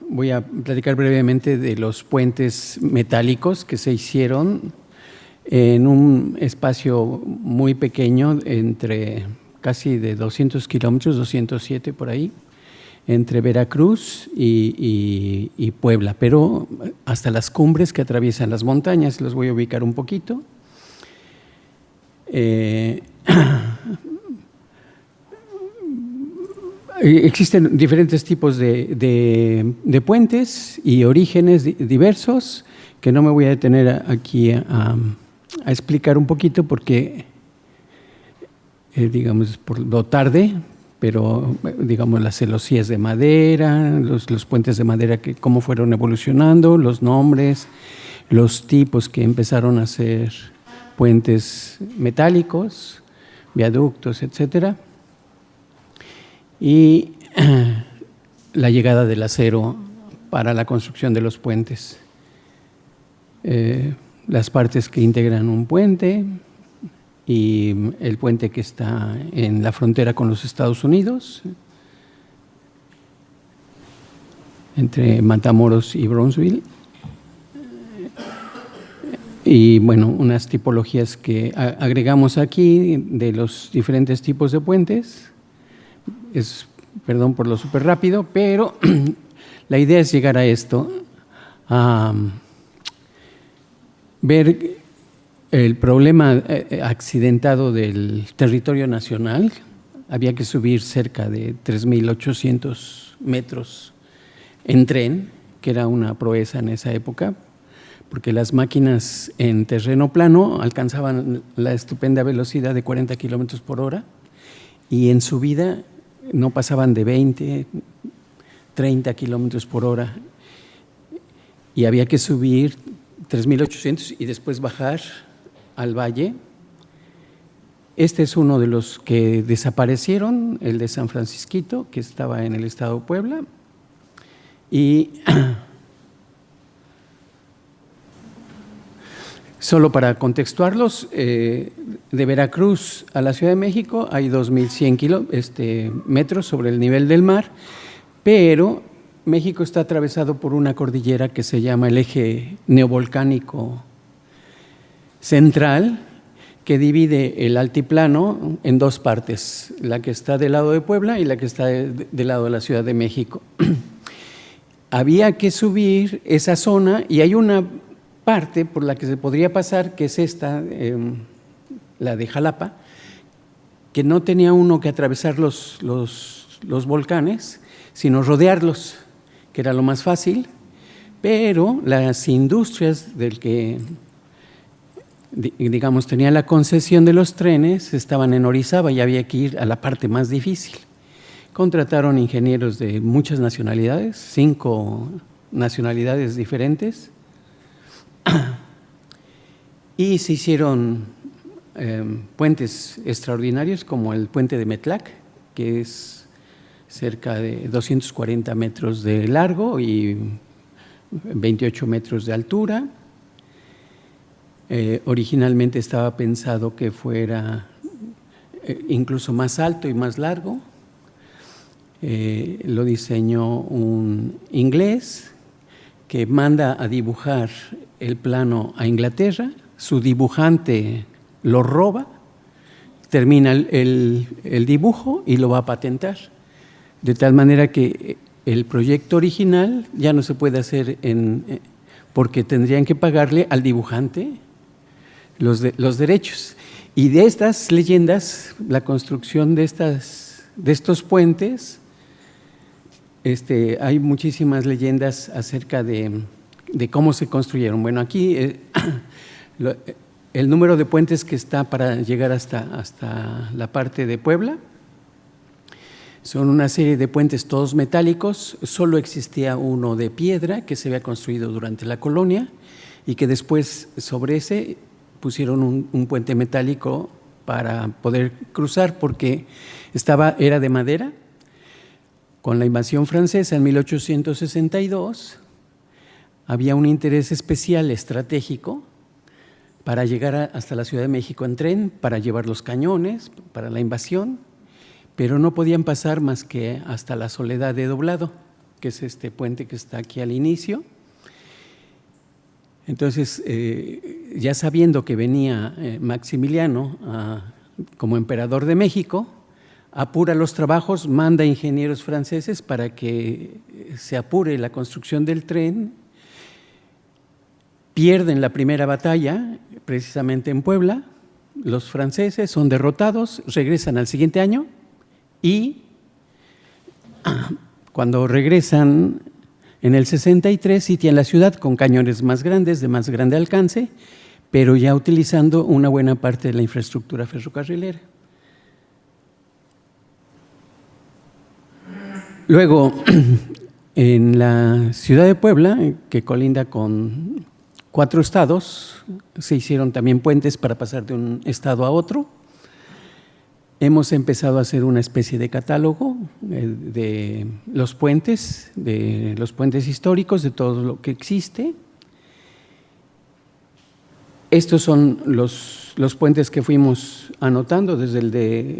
voy a platicar brevemente de los puentes metálicos que se hicieron en un espacio muy pequeño, entre casi de 200 kilómetros, 207 por ahí, entre Veracruz y Puebla, pero hasta las cumbres que atraviesan las montañas. Los voy a ubicar un poquito. Existen diferentes tipos de puentes y orígenes diversos que no me voy a detener aquí a explicar un poquito porque, digamos, por lo tarde, pero digamos las celosías de madera, los puentes de madera, cómo fueron evolucionando, los nombres, los tipos que empezaron a ser puentes metálicos, viaductos, etcétera, y la llegada del acero para la construcción de los puentes. Las partes que integran un puente y el puente que está en la frontera con los Estados Unidos, entre Matamoros y Brownsville. Y bueno, unas tipologías que agregamos aquí de los diferentes tipos de puentes. Perdón por lo súper rápido, pero la idea es llegar a esto, a ver el problema accidentado del territorio nacional. Había que subir cerca de 3.800 metros en tren, que era una proeza en esa época, porque las máquinas en terreno plano alcanzaban la estupenda velocidad de 40 kilómetros por hora y en subida no pasaban de 20, 30 kilómetros por hora, y había que subir 3.800 y después bajar al valle. Este es uno de los que desaparecieron, el de San Francisquito, que estaba en el estado de Puebla, y solo para contextuarlos, de Veracruz a la Ciudad de México hay 2.100 metros sobre el nivel del mar, pero México está atravesado por una cordillera que se llama el eje neovolcánico central, que divide el altiplano en dos partes, la que está del lado de Puebla y la que está del lado de la Ciudad de México. Había que subir esa zona y hay una parte por la que se podría pasar, que es esta, la de Jalapa, que no tenía uno que atravesar los volcanes, sino rodearlos, que era lo más fácil, pero las industrias del que, digamos, tenía la concesión de los trenes estaban en Orizaba y había que ir a la parte más difícil. Contrataron ingenieros de muchas nacionalidades, 5 nacionalidades diferentes, y se hicieron puentes extraordinarios como el puente de Metlac, que es cerca de 240 metros de largo y 28 metros de altura. Originalmente estaba pensado que fuera incluso más alto y más largo. Lo diseñó un inglés que manda a dibujar el plano a Inglaterra, su dibujante lo roba, termina el dibujo y lo va a patentar, de tal manera que el proyecto original ya no se puede hacer porque tendrían que pagarle al dibujante los derechos. Y de estas leyendas, la construcción de estos puentes, hay muchísimas leyendas acerca de cómo se construyeron. Bueno, aquí el número de puentes que está para llegar hasta la parte de Puebla son una serie de puentes todos metálicos. Solo existía uno de piedra que se había construido durante la colonia y que después sobre ese pusieron un puente metálico para poder cruzar, porque era de madera. Con la invasión francesa en 1862 había un interés especial estratégico para llegar hasta la Ciudad de México en tren, para llevar los cañones para la invasión, pero no podían pasar más que hasta la Soledad de Doblado. que es este puente que está aquí al inicio. Entonces, ya sabiendo que venía Maximiliano como emperador de México, apura los trabajos, manda ingenieros franceses para que se apure la construcción del tren. Pierden la primera batalla, precisamente en Puebla. Los franceses son derrotados, regresan al siguiente año y cuando regresan en el 63 sitian la ciudad con cañones más grandes, de más grande alcance, pero ya utilizando una buena parte de la infraestructura ferrocarrilera. Luego, en la ciudad de Puebla, que colinda con 4 estados, se hicieron también puentes para pasar de un estado a otro. Hemos empezado a hacer una especie de catálogo de los puentes históricos, de todo lo que existe. Estos son los puentes que fuimos anotando, desde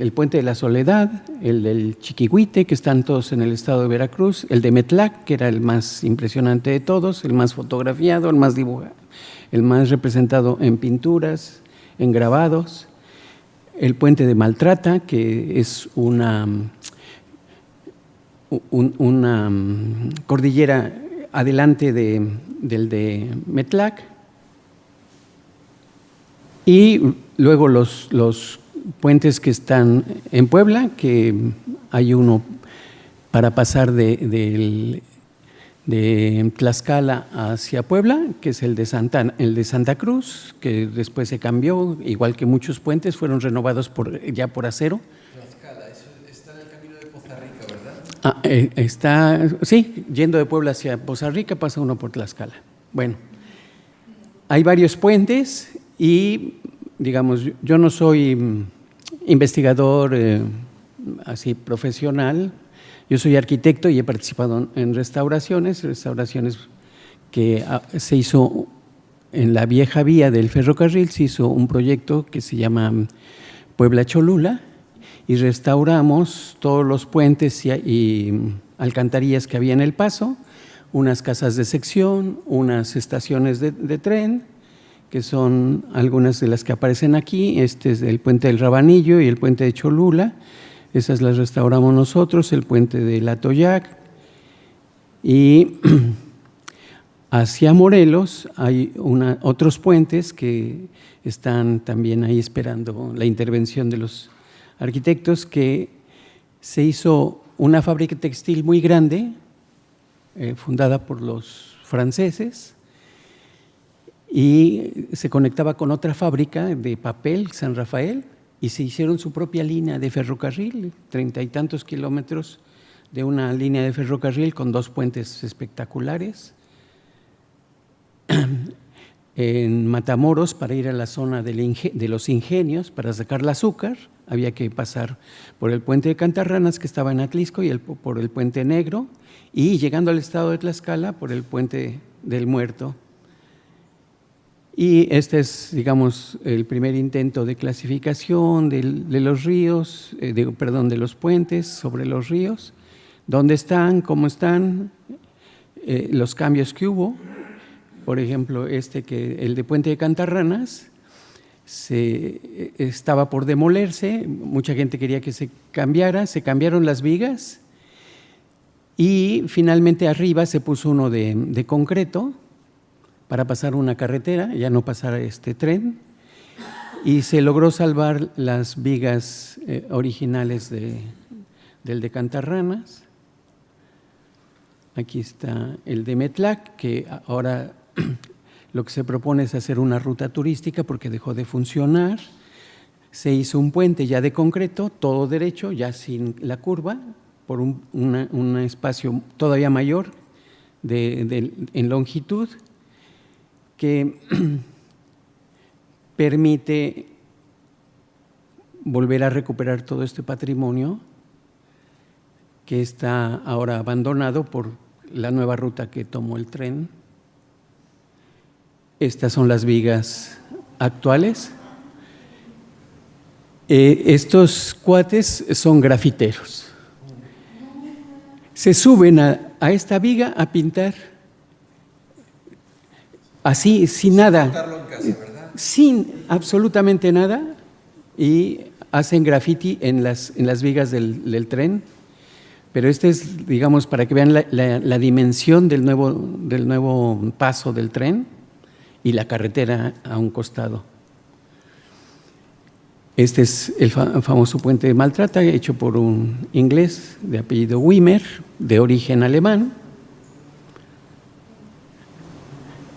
el puente de la Soledad, el del Chiquihuite, que están todos en el estado de Veracruz, el de Metlac, que era el más impresionante de todos, el más fotografiado, el más dibujado, el más representado en pinturas, en grabados. El puente de Maltrata, que es una cordillera adelante del de Metlac. Y luego los puentes que están en Puebla, que hay uno para pasar de Tlaxcala hacia Puebla, que es el de Santa Cruz, que después se cambió, igual que muchos puentes, fueron renovados ya por acero. Tlaxcala, eso está en el camino de Poza Rica, ¿verdad? Sí, yendo de Puebla hacia Poza Rica pasa uno por Tlaxcala. Bueno, hay varios puentes y, digamos, yo no soy investigador así profesional. Yo soy arquitecto y he participado en restauraciones que se hizo en la vieja vía del ferrocarril. Se hizo un proyecto que se llama Puebla-Cholula y restauramos todos los puentes y alcantarillas que había en el paso, unas casas de sección, unas estaciones de tren, que son algunas de las que aparecen aquí. Este es el puente del Rabanillo y el puente de Cholula. Esas las restauramos nosotros, el puente del Atoyac. Y hacia Morelos hay otros puentes que están también ahí esperando la intervención de los arquitectos, que se hizo una fábrica textil muy grande, fundada por los franceses, y se conectaba con otra fábrica de papel, San Rafael, y se hicieron su propia línea de ferrocarril, 30 y tantos kilómetros de una línea de ferrocarril con 2 puentes espectaculares. En Matamoros, para ir a la zona de los ingenios, para sacar el azúcar, había que pasar por el puente de Cantarranas, que estaba en Atlisco, y por el puente Negro, y llegando al estado de Tlaxcala, por el puente del Muerto. Y este es, digamos, el primer intento de clasificación de los ríos, de los puentes sobre los ríos, dónde están, cómo están, los cambios que hubo. Por ejemplo, el de Puente de Cantarranas estaba por demolerse, mucha gente quería que se cambiaron las vigas y finalmente arriba se puso uno de concreto para pasar una carretera, ya no pasar este tren, y se logró salvar las vigas originales del de Cantarranas. Aquí está el de Metlac, que ahora lo que se propone es hacer una ruta turística porque dejó de funcionar. Se hizo un puente ya de concreto, todo derecho, ya sin la curva, por un espacio todavía mayor en longitud, que permite volver a recuperar todo este patrimonio que está ahora abandonado por la nueva ruta que tomó el tren. Estas son las vigas actuales. Estos cuates son grafiteros. Se suben a esta viga a pintar así, sin nada. Montarlo en casa, ¿verdad? Sin absolutamente nada, y hacen graffiti en las vigas del tren. Pero este es, digamos, para que vean la dimensión del nuevo paso del tren y la carretera a un costado. Este es el famoso puente de Maltrata, hecho por un inglés de apellido Wimmer, de origen alemán.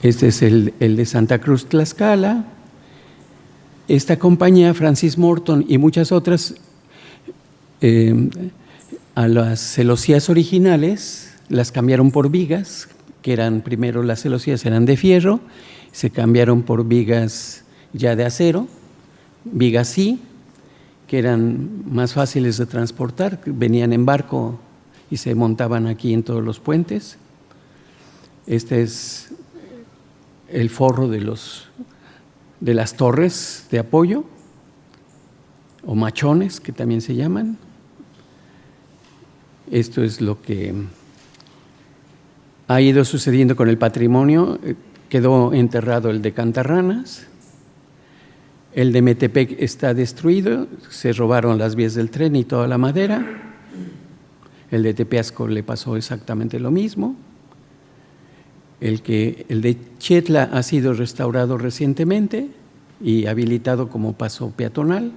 Este es el de Santa Cruz Tlaxcala. Esta compañía, Francis Morton y muchas otras, a las celosías originales las cambiaron por vigas, que eran primero las celosías eran de fierro, se cambiaron por vigas ya de acero, vigas sí, que eran más fáciles de transportar, venían en barco y se montaban aquí en todos los puentes. Este es el forro de las torres de apoyo, o machones, que también se llaman. Esto es lo que ha ido sucediendo con el patrimonio. Quedó enterrado el de Cantarranas, el de Metepec está destruido, se robaron las vías del tren y toda la madera. El de Tepeasco le pasó exactamente lo mismo. El de Chetla ha sido restaurado recientemente y habilitado como paso peatonal.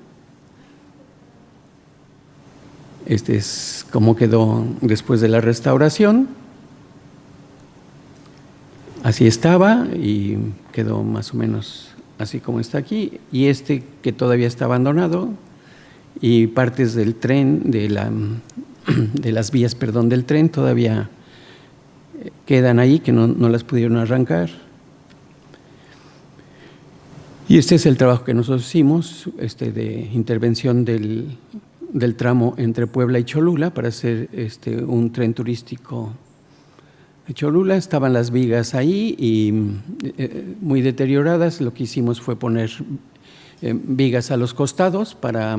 Este es cómo quedó después de la restauración. Así estaba y quedó más o menos así como está aquí. Y este que todavía está abandonado y partes del tren, de las vías, del tren todavía quedan ahí, que no las pudieron arrancar. Y este es el trabajo que nosotros hicimos, de intervención del tramo entre Puebla y Cholula para hacer un tren turístico de Cholula. Estaban las vigas ahí y muy deterioradas. Lo que hicimos fue poner vigas a los costados para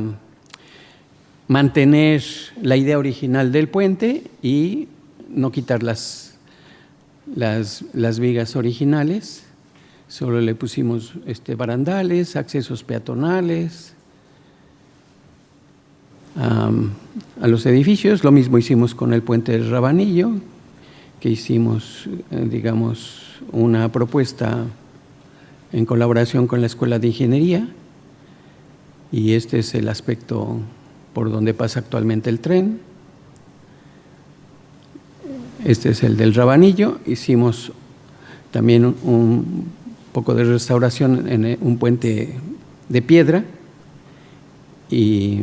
mantener la idea original del puente y no quitar las vigas originales. Solo le pusimos barandales, accesos peatonales a los edificios. Lo mismo hicimos con el puente del Rabanillo, que hicimos, digamos, una propuesta en colaboración con la Escuela de Ingeniería, y este es el aspecto por donde pasa actualmente el tren. Este es el del Rabanillo. Hicimos también un poco de restauración en un puente de piedra, y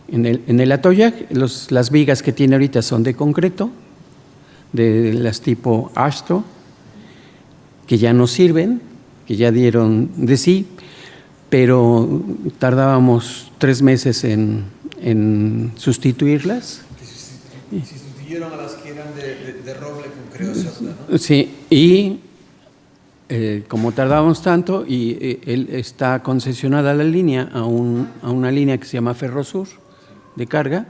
en el Atoyac las vigas que tiene ahorita son de concreto, de las tipo Astro, que ya no sirven, que ya dieron de sí, pero tardábamos 3 meses en sustituirlas. Sustituyeron a las que eran de roble con creosote, ¿no? Sí, y como tardábamos tanto, y él está concesionada la línea a una línea que se llama Ferrosur de carga,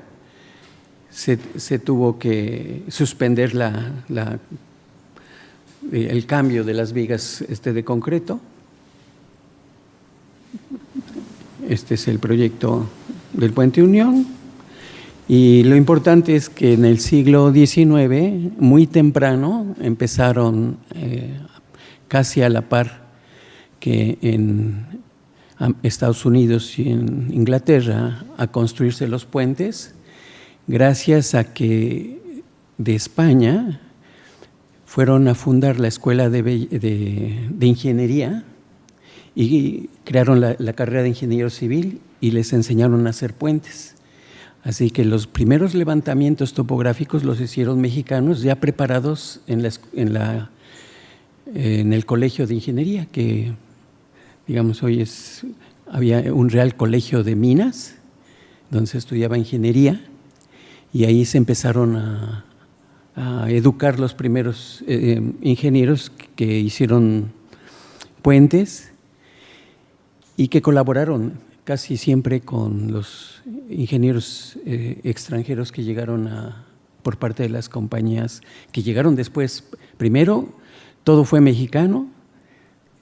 se tuvo que suspender el cambio de las vigas de concreto. Este es el proyecto del Puente Unión, y lo importante es que en el siglo XIX, muy temprano, empezaron casi a la par que en Estados Unidos y en Inglaterra a construirse los puentes, gracias a que de España fueron a fundar la Escuela de Ingeniería y crearon la carrera de ingeniero civil y les enseñaron a hacer puentes. Así que los primeros levantamientos topográficos los hicieron mexicanos ya preparados en el Colegio de Ingeniería, que digamos hoy había un Real Colegio de Minas, donde se estudiaba ingeniería, y ahí se empezaron a educar los primeros ingenieros que hicieron puentes y que colaboraron casi siempre con los ingenieros extranjeros que llegaron por parte de las compañías que llegaron después. Primero, todo fue mexicano,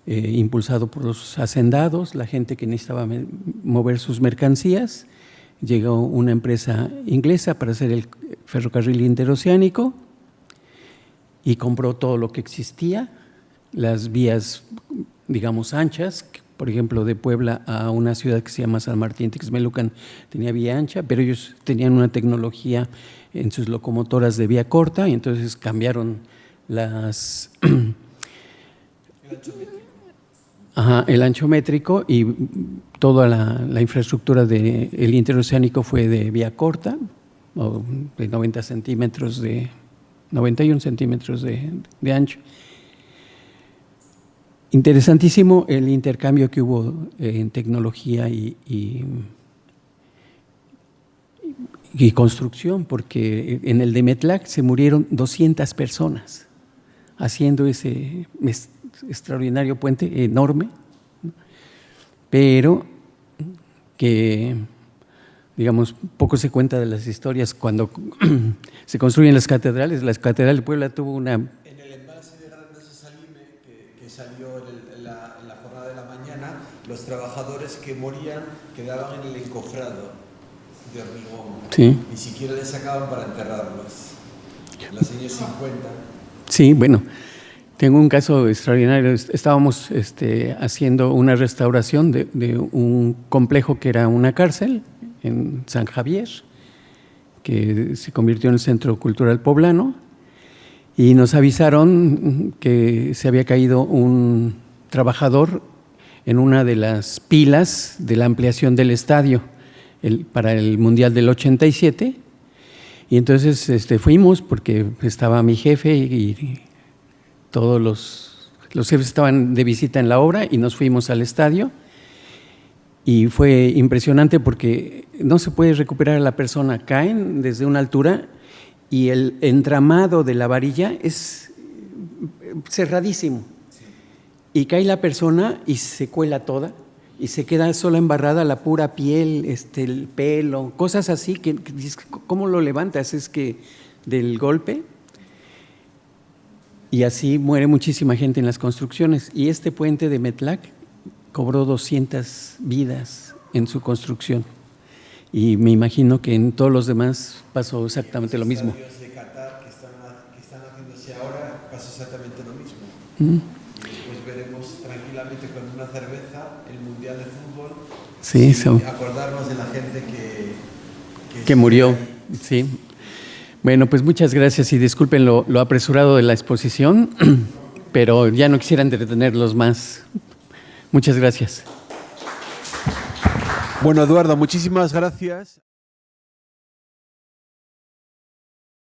impulsado por los hacendados, la gente que necesitaba mover sus mercancías. Llegó una empresa inglesa para hacer el ferrocarril interoceánico y compró todo lo que existía, las vías, digamos, anchas. Por ejemplo, de Puebla a una ciudad que se llama San Martín Texmelucan tenía vía ancha, pero ellos tenían una tecnología en sus locomotoras de vía corta y entonces cambiaron las… el ancho métrico y toda la infraestructura del interoceánico fue de vía corta, o de 91 centímetros de ancho. Interesantísimo el intercambio que hubo en tecnología y construcción, porque en el de Metlac se murieron 200 personas haciendo ese extraordinario puente enorme, pero que, digamos, poco se cuenta de las historias cuando se construyen las catedrales. La Catedral de Puebla tuvo una… En el embalse de Grandas de Salime, que salió en la jornada de la mañana, los trabajadores que morían quedaban en el encofrado de hormigón. Sí. Ni siquiera les sacaban para enterrarlos. En los años 50. Sí, bueno, tengo un caso extraordinario. Estábamos haciendo una restauración de un complejo que era una cárcel en San Javier, que se convirtió en el Centro Cultural Poblano, y nos avisaron que se había caído un trabajador en una de las pilas de la ampliación del estadio para el Mundial del 87, y entonces fuimos porque estaba mi jefe y todos los jefes estaban de visita en la obra y nos fuimos al estadio. Y fue impresionante porque no se puede recuperar a la persona, caen desde una altura y el entramado de la varilla es cerradísimo. Y cae la persona y se cuela toda y se queda sola embarrada la pura piel, el pelo, cosas así que dices, ¿cómo lo levantas? Es que del golpe. Y así muere muchísima gente en las construcciones. Y este puente de Metlac cobró 200 vidas en su construcción. Y me imagino que en todos los demás pasó exactamente lo mismo. Los estadios de Qatar que están haciéndose ahora pasa exactamente lo mismo. Después veremos tranquilamente con una cerveza el Mundial de Fútbol. Sí, acordarnos de la gente que murió. Sí. Bueno, pues muchas gracias y disculpen lo apresurado de la exposición, pero ya no quisiera entretenerlos más. Muchas gracias. Bueno, Eduardo, muchísimas gracias.